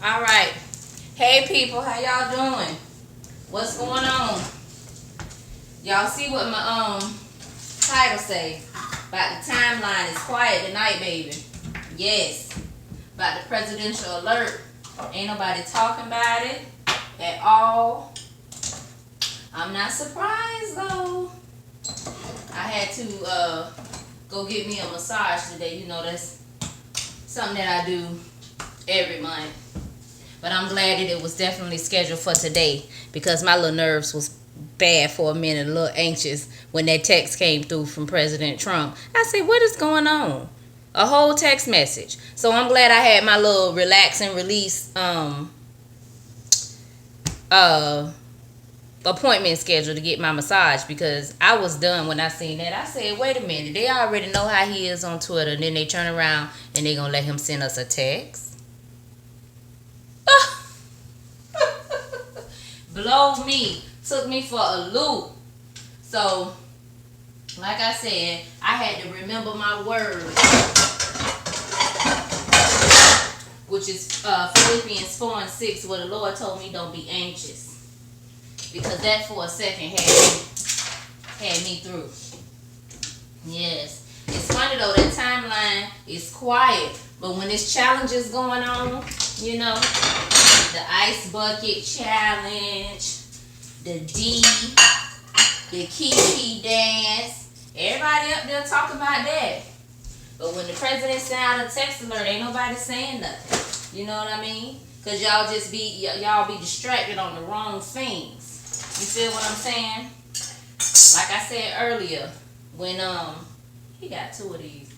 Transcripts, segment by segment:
All right. Hey people, how y'all doing? What's going on? Y'all see what my title say? About the timeline is quiet tonight, baby. Yes. About the presidential alert. Ain't nobody talking about it at all. I'm not surprised though. I had to go get me a massage today. You know, that's something that I do every month. But I'm glad that it was definitely scheduled for today because my little nerves was bad for a minute, a little anxious when that text came through from President Trump. I said, what is going on? A whole text message. So I'm glad I had my little relax and release appointment scheduled to get my massage because I was done when I seen that. I said, wait a minute, they already know how he is on Twitter, and then they turn around and they gonna let him send us a text. Blow me, took me for a loop. So, like I said, I had to remember my word, which is Philippians 4:6, where the Lord told me don't be anxious, because that for a second had me through. Yes, it's funny though, that timeline is quiet, but when there's challenges going on, you know, the ice bucket challenge, the Kiki dance, everybody up there talking about that. But when the president sent out a text alert, ain't nobody saying nothing. You know what I mean? Cause y'all be distracted on the wrong things. You feel what I'm saying? Like I said earlier, when he got two of these.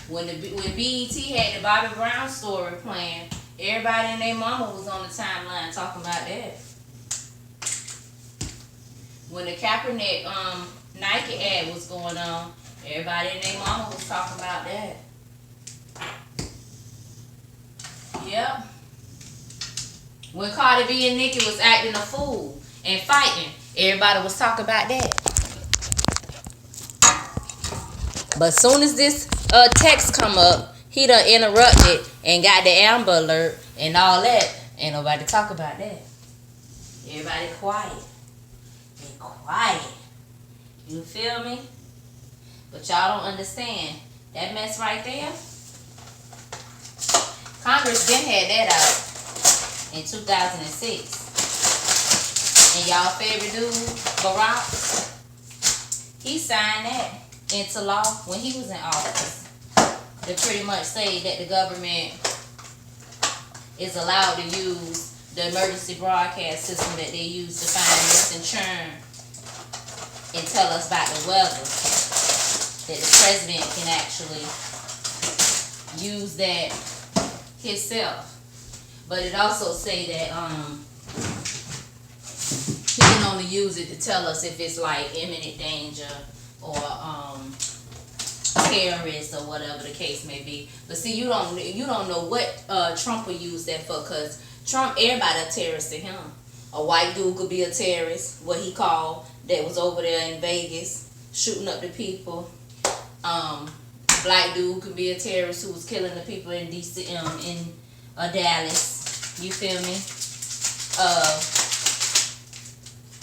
When BET had the Bobby Brown story playing, everybody and their mama was on the timeline talking about that. When the Kaepernick Nike ad was going on, everybody and their mama was talking about that. Yep. When Cardi B and Nicki was acting a fool and fighting, everybody was talking about that. But soon as this text come up, he done interrupted and got the Amber Alert and all that. Ain't nobody talk about that. Everybody quiet. They quiet. You feel me? But y'all don't understand. That mess right there, Congress been had that out in 2006. And y'all favorite dude, Barack, he signed that into law when he was in office. They pretty much say that the government is allowed to use the emergency broadcast system that they use to find, miss, and churn and tell us about the weather. That the president can actually use that himself. But it also say that he can only use it to tell us if it's like imminent danger or terrorists or whatever the case may be. But see, you don't know what Trump will use that for, because Trump, everybody a terrorist to him. A white dude could be a terrorist, what he called, that was over there in Vegas shooting up the people. Black dude could be a terrorist who was killing the people in DC, in Dallas. You feel me?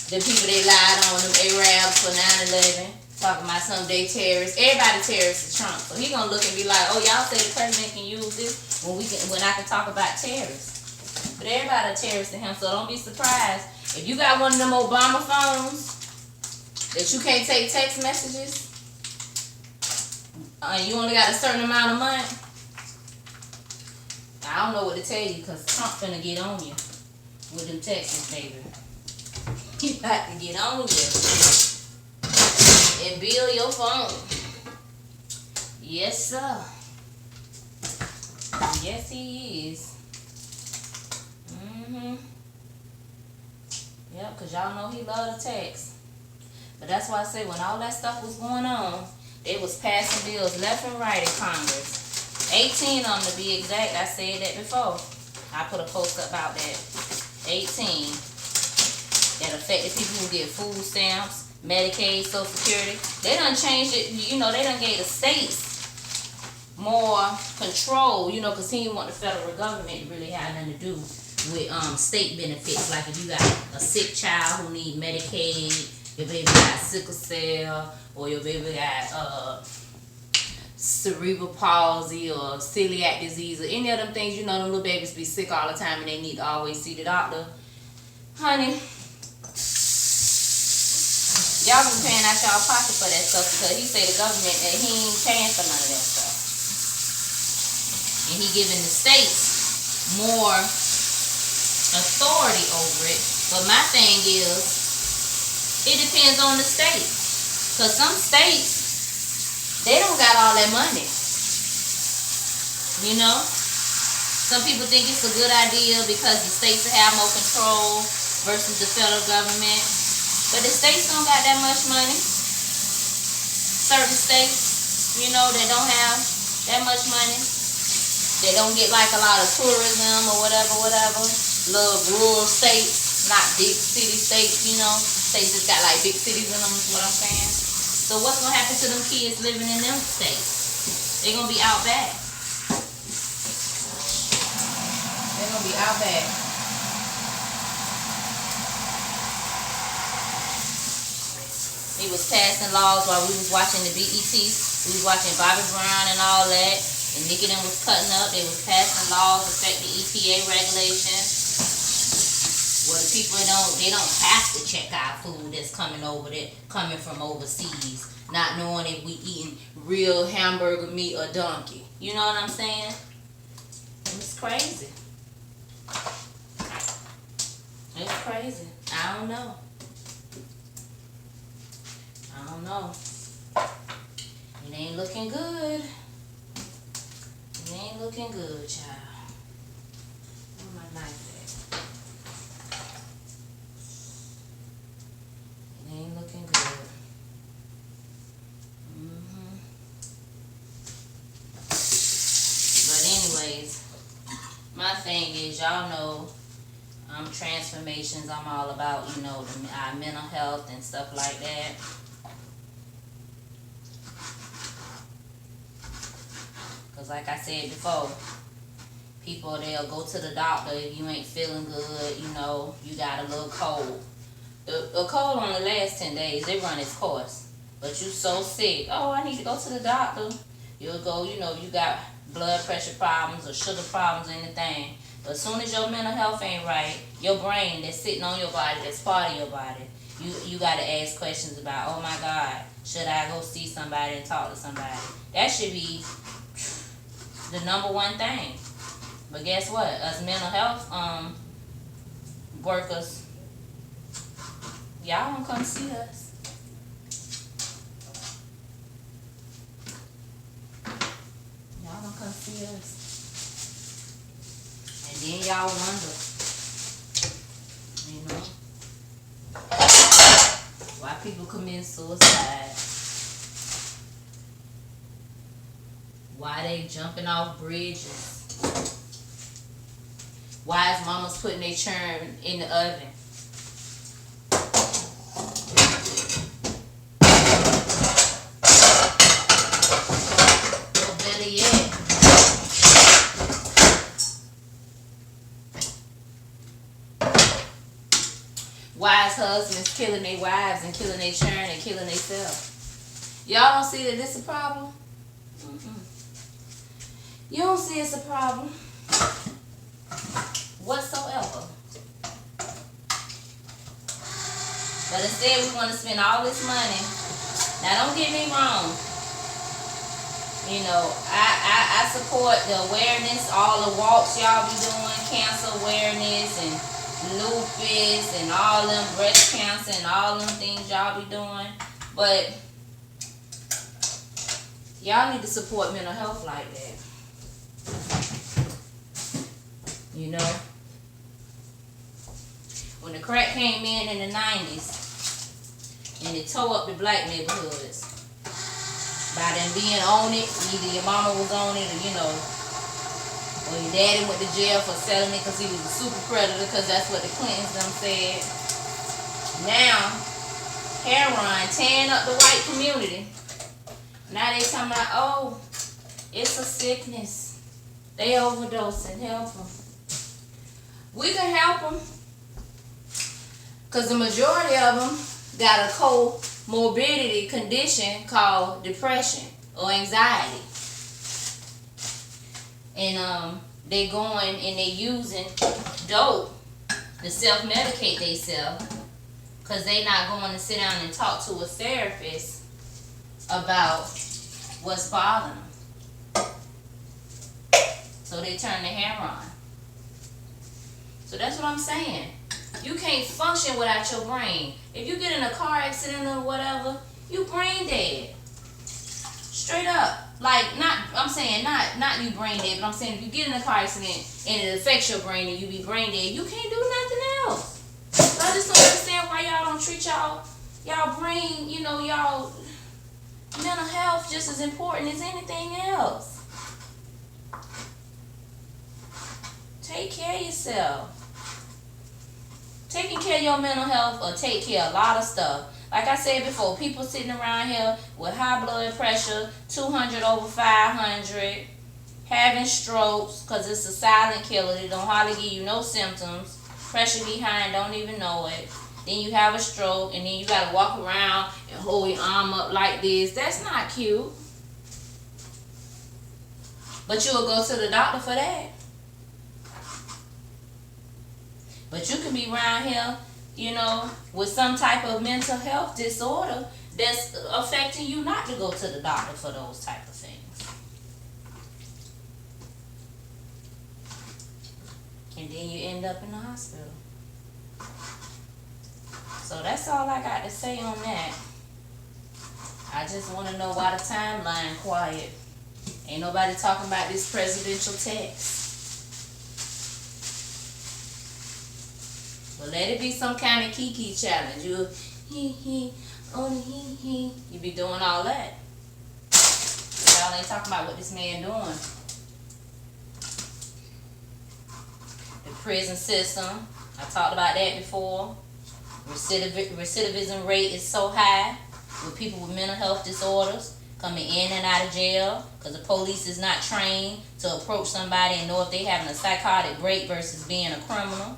The people they lied on, them Arabs for 9/11. Talking about some day terrorists. Everybody terrorist is Trump. So he gonna look and be like, oh, y'all say the president can use this when I can talk about terrorists. But everybody a terrorist to him, so don't be surprised. If you got one of them Obama phones that you can't take text messages, you only got a certain amount of money, I don't know what to tell you, because Trump finna get on you with them texts, baby. He about to get on you and bill your phone. Yes, sir. Yes, he is. Yep, because y'all know he love to text. But that's why I say when all that stuff was going on, they was passing bills left and right in Congress. 18 of them to be exact. I said that before. I put a post up about that. 18 that affected people who get food stamps, Medicaid, Social Security. They done changed it. You know, they done gave the states more control, you know, because he didn't want the federal government to really have nothing to do with state benefits. Like if you got a sick child who need Medicaid, your baby got sickle cell, or your baby got cerebral palsy or celiac disease or any of them things, you know, them little babies be sick all the time and they need to always see the doctor. Honey, y'all been paying out y'all pocket for that stuff because he say the government that he ain't paying for none of that stuff. And he giving the states more authority over it. But my thing is, it depends on the state. Because some states, they don't got all that money. You know? Some people think it's a good idea because the states will have more control versus the federal government. But the states don't got that much money. Certain states, you know, they don't have that much money. They don't get like a lot of tourism or whatever. Little rural states, not big city states, you know. States just got like big cities in them is what I'm saying. So what's going to happen to them kids living in them states? They're going to be out back. They're going to be out back. He was passing laws while we was watching the BET. We was watching Bobby Brown and all that. And Nicki them was cutting up. They was passing laws affecting EPA regulations. Well, the people they don't have to check our food that's coming from overseas, not knowing if we eating real hamburger meat or donkey. You know what I'm saying? It's crazy. It's crazy. I don't know. It ain't looking good. It ain't looking good, child. Where my knife at? It ain't looking good. But anyways, my thing is, y'all know, transformations. I'm all about, you know, our mental health and stuff like that. Because like I said before, people, they'll go to the doctor if you ain't feeling good, you know, you got a little cold. The cold only lasts 10 days. It run its course. But you so sick, oh, I need to go to the doctor. You'll go, you know, you got blood pressure problems or sugar problems or anything. But as soon as your mental health ain't right, your brain that's sitting on your body, that's part of your body, you got to ask questions about, oh my God, should I go see somebody and talk to somebody? That should be the number one thing. But guess what? Us mental health workers, y'all don't come see us. Y'all don't come see us. And then y'all wonder, you know, why people commit suicide. Why they jumping off bridges? Why is mamas putting their churn in the oven? Or better yet, why is husbands killing their wives and killing their churn and killing themselves? Y'all don't see that this is a problem? You don't see it's a problem whatsoever. But instead we want to spend all this money. Now don't get me wrong. You know, I support the awareness, all the walks y'all be doing, cancer awareness and lupus and all them breast cancer and all them things y'all be doing. But y'all need to support mental health like that. You know, when the crack came in the 90s and it tore up the black neighborhoods by them being on it, either your mama was on it or, you know, or your daddy went to jail for selling it because he was a super predator, because that's what the Clintons them said. Now, heroin tearing up the white community. Now they talking about, oh, It's a sickness. They overdosing. Help them. We can help them. Because the majority of them got a comorbidity condition called depression or anxiety. And they going and they using dope to self-medicate themselves because they not going to sit down and talk to a therapist about what's bothering them. So they turn to heroin. So that's what I'm saying. You can't function without your brain. If you get in a car accident or whatever, you brain dead. Straight up. Like, I'm saying not you brain dead, but I'm saying if you get in a car accident and it affects your brain and you be brain dead, you can't do nothing else. So I just don't understand why y'all don't treat y'all brain, y'all mental health just as important as anything else. Take care of yourself. Taking care of your mental health or take care of a lot of stuff. Like I said before, people sitting around here with high blood pressure, 200 over 500, having strokes because it's a silent killer. They don't hardly give you no symptoms. Pressure behind, don't even know it. Then you have a stroke and then you got to walk around and hold your arm up like this. That's not cute. But you will go to the doctor for that. But you can be around here, with some type of mental health disorder that's affecting you not to go to the doctor for those type of things. And then you end up in the hospital. So that's all I got to say on that. I just want to know why the timeline quiet. Ain't nobody talking about this presidential text. Well, let it be some kind of kiki challenge. You you be doing all that. Y'all ain't talking about what this man doing. The prison system, I talked about that before. Recidivism rate is so high with people with mental health disorders coming in and out of jail because the police is not trained to approach somebody and know if they having a psychotic break versus being a criminal.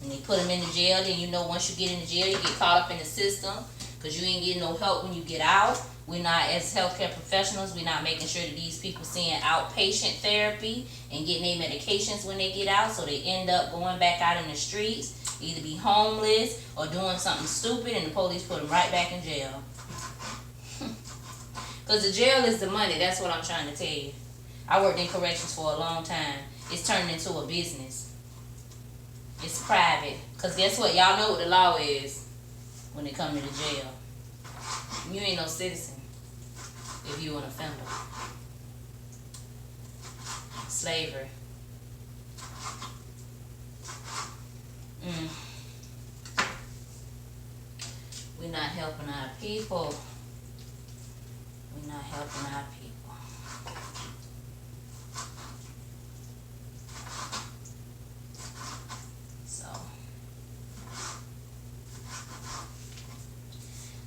And they put them in the jail, then once you get in the jail, you get caught up in the system because you ain't getting no help when you get out. We're not, as healthcare professionals, we're not making sure that these people seeing outpatient therapy and getting their medications when they get out, so they end up going back out in the streets, either be homeless or doing something stupid, and the police put them right back in jail. Because the jail is the money, that's what I'm trying to tell you. I worked in corrections for a long time. It's turned into a business. It's private. Because guess what? Y'all know what the law is when it comes to the jail. You ain't no citizen if you an offender. Slavery. We're not helping our people. We're not helping our people.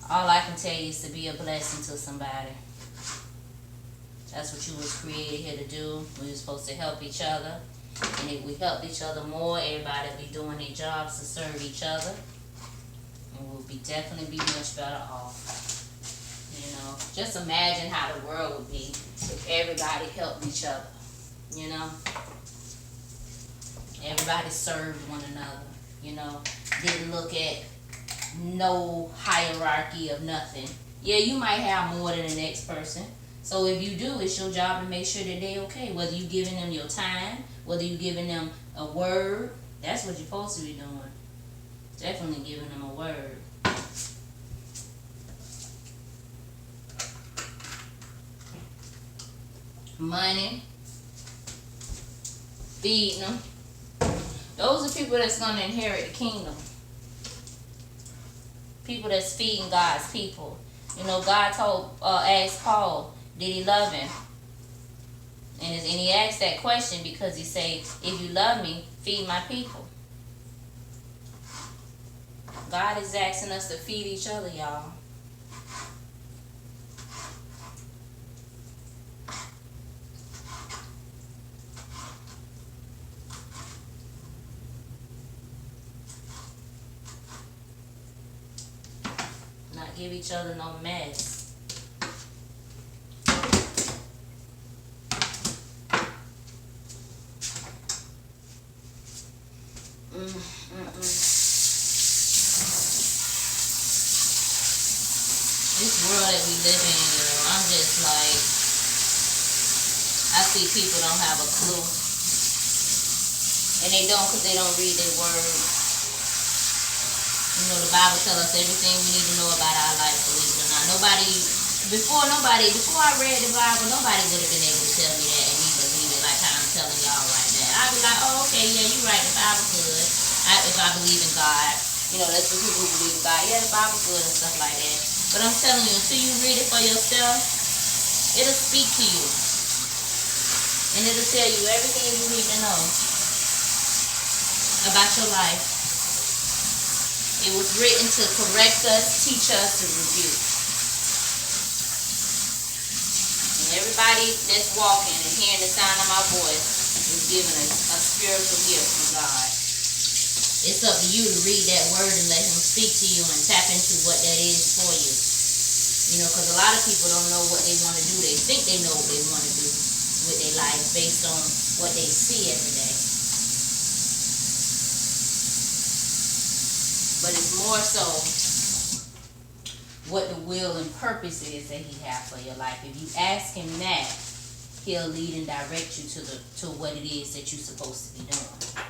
All I can tell you is to be a blessing to somebody. That's what you was created here to do. We were supposed to help each other. And if we help each other more, everybody will be doing their jobs to serve each other. And we'll definitely be much better off. Just imagine how the world would be if everybody helped each other. Everybody served one another. Didn't look at no hierarchy of nothing. Yeah, you might have more than the next person. So if you do, it's your job to make sure that they okay. Whether you giving them your time, whether you giving them a word, that's what you're supposed to be doing. Definitely giving them a word. Money, feeding them. Those are people that's going to inherit the kingdom. People that's feeding God's people. God asked Paul, did he love him? And he asked that question because he said, if you love me, feed my people. God is asking us to feed each other, y'all. not give each other no mess. This world that we live in, I'm just like, I see people don't have a clue. And they don't because they don't read their word. You know, the Bible tells us everything we need to know about our life, believe it or not. Before I read the Bible, nobody would have been able to tell me that and me believe it like how I'm telling y'all right now. I'd be like, oh, okay, yeah, you're right, the Bible good. If I believe in God. You know, that's the people who believe in God. Yeah, the Bible good and stuff like that. But I'm telling you, until you read it for yourself, it'll speak to you. And it'll tell you everything you need to know about your life. It was written to correct us, teach us, to rebuke. And everybody that's walking and hearing the sound of my voice is given a spiritual gift from God. It's up to you to read that word and let him speak to you and tap into what that is for you. You know, because a lot of people don't know what they want to do. They think they know what they want to do with their life based on what they see every day. But it's more so what the will and purpose is that he has for your life. If you ask him that, he'll lead and direct you to what it is that you're supposed to be doing.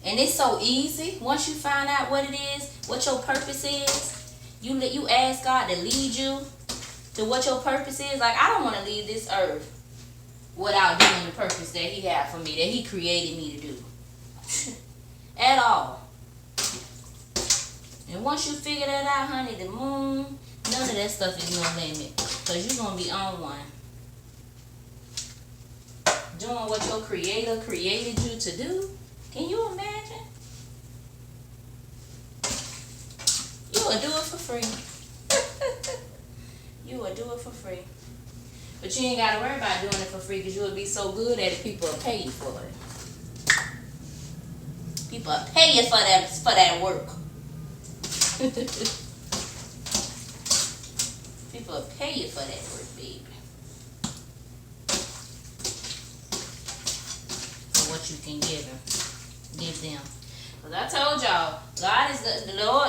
And it's so easy. Once you find out what it is, what your purpose is, you ask God to lead you to what your purpose is. Like, I don't want to leave this earth without doing the purpose that he had for me, that he created me to do. At all. And once you figure that out, honey, the moon, none of that stuff is no limit. Because you're going to be on one. Doing what your creator created you to do. Can you imagine? You would do it for free. You would do it for free. But you ain't got to worry about doing it for free because you would be so good at it, people will pay you for it. People will pay you for that work. People will pay you for that work, baby. For what you can give them. Because I told y'all,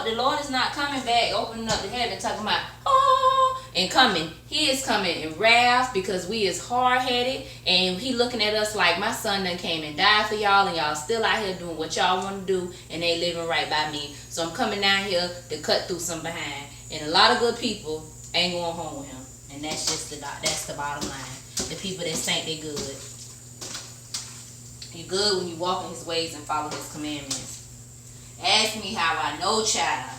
the Lord is not coming back, opening up the heaven, talking about, oh, and coming. He is coming in wrath because we is hard-headed, and he looking at us like, my son done came and died for y'all, and y'all still out here doing what y'all want to do, and they living right by me. So I'm coming down here to cut through some behind. And a lot of good people ain't going home with him. And that's just that's the bottom line. The people that think they good. You good when you walk in his ways and follow his commandments. Ask me how I know, child.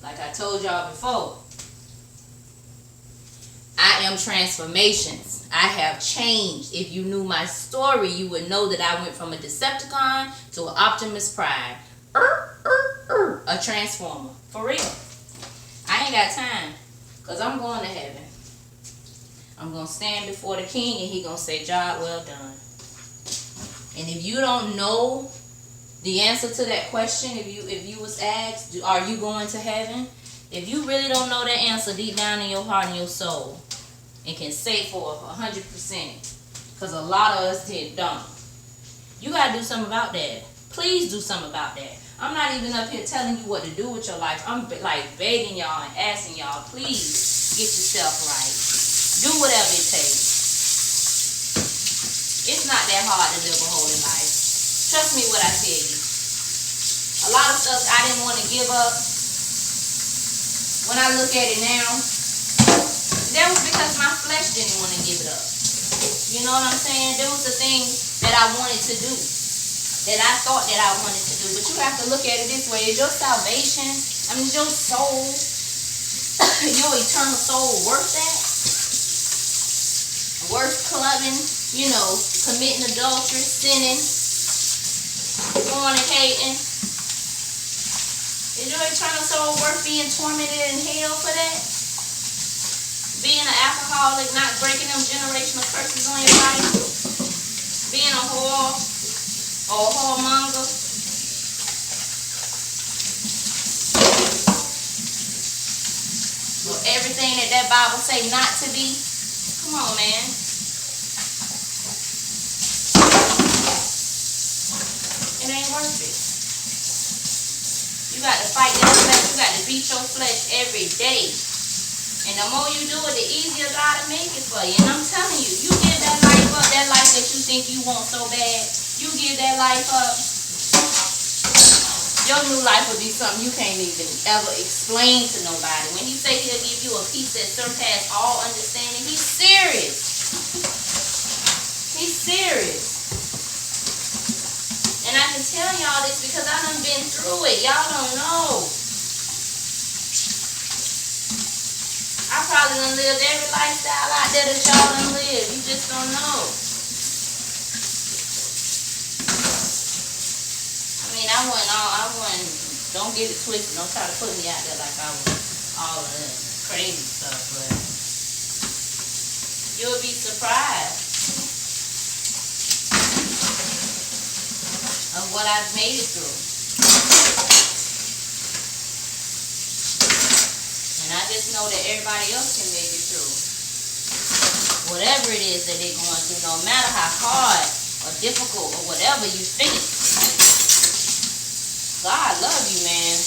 Like I told y'all before. I am transformations. I have changed. If you knew my story, you would know that I went from a Decepticon to an Optimus Prime. A transformer. For real. I ain't got time. Because I'm going to heaven. I'm going to stand before the king and he going to say, job well done. And if you don't know the answer to that question, if you was asked, are you going to heaven? If you really don't know that answer deep down in your heart and your soul, and can say for 100%, because a lot of us don't, you got to do something about that. Please do something about that. I'm not even up here telling you what to do with your life. I'm like begging y'all and asking y'all, please get yourself right. Do whatever it takes. It's not that hard to live a holy life. Trust me what I tell you. A lot of stuff I didn't want to give up. When I look at it now, that was because my flesh didn't want to give it up. You know what I'm saying? There was the things that I wanted to do, that I thought that I wanted to do. But you have to look at it this way. Is your salvation, your soul, your eternal soul worth that? Worth clubbing, committing adultery, sinning, fornicating? Is your eternal soul worth being tormented in hell for that? Being an alcoholic, not breaking them generational curses on your life? Being a whore or a whoremonger? everything that Bible say not to be. Come on, man. It ain't worth it. You got to fight your flesh. You got to beat your flesh every day. And the more you do it, the easier God will make it for you. And I'm telling you, you give that life up, that life that you think you want so bad, you give that life up, your new life will be something you can't even ever explain to nobody. When he say he'll give you a peace that surpasses all understanding, he's serious. He's serious. And I can tell y'all this because I done been through it. Y'all don't know. I probably done lived every lifestyle out there that y'all done lived. You just don't know. I mean, I wasn't, don't get it twisted. Don't try to put me out there like I was all of that crazy stuff, but you'll be surprised of what I've made it through. And I just know that everybody else can make it through. Whatever it is that they're going through, no matter how hard or difficult or whatever you think. God love you, man.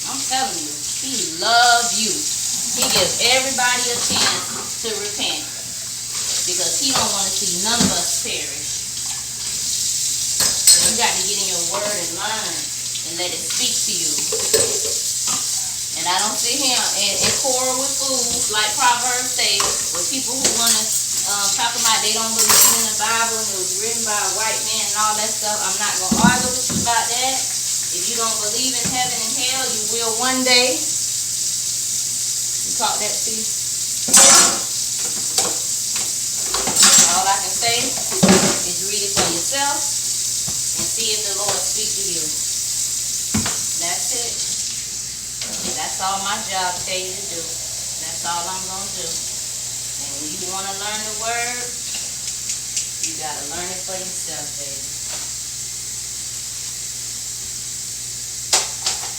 I'm telling you, he loves you. He gives everybody a chance to repent. Because he don't want to see none of us perish. So you got to get in your word and learn and let it speak to you. And I don't sit here and quarrel with fools like Proverbs say, with people who want to talk about they don't believe in the Bible and it was written by a white man and all that stuff. I'm not going to argue with you about that. If you don't believe in heaven and hell, you will one day. You caught that, see? All I can say is read it for yourself and see if the Lord speaks to you. That's it. That's all my job tell you to do. That's all I'm going to do. And when you want to learn the word, you got to learn it for yourself, baby.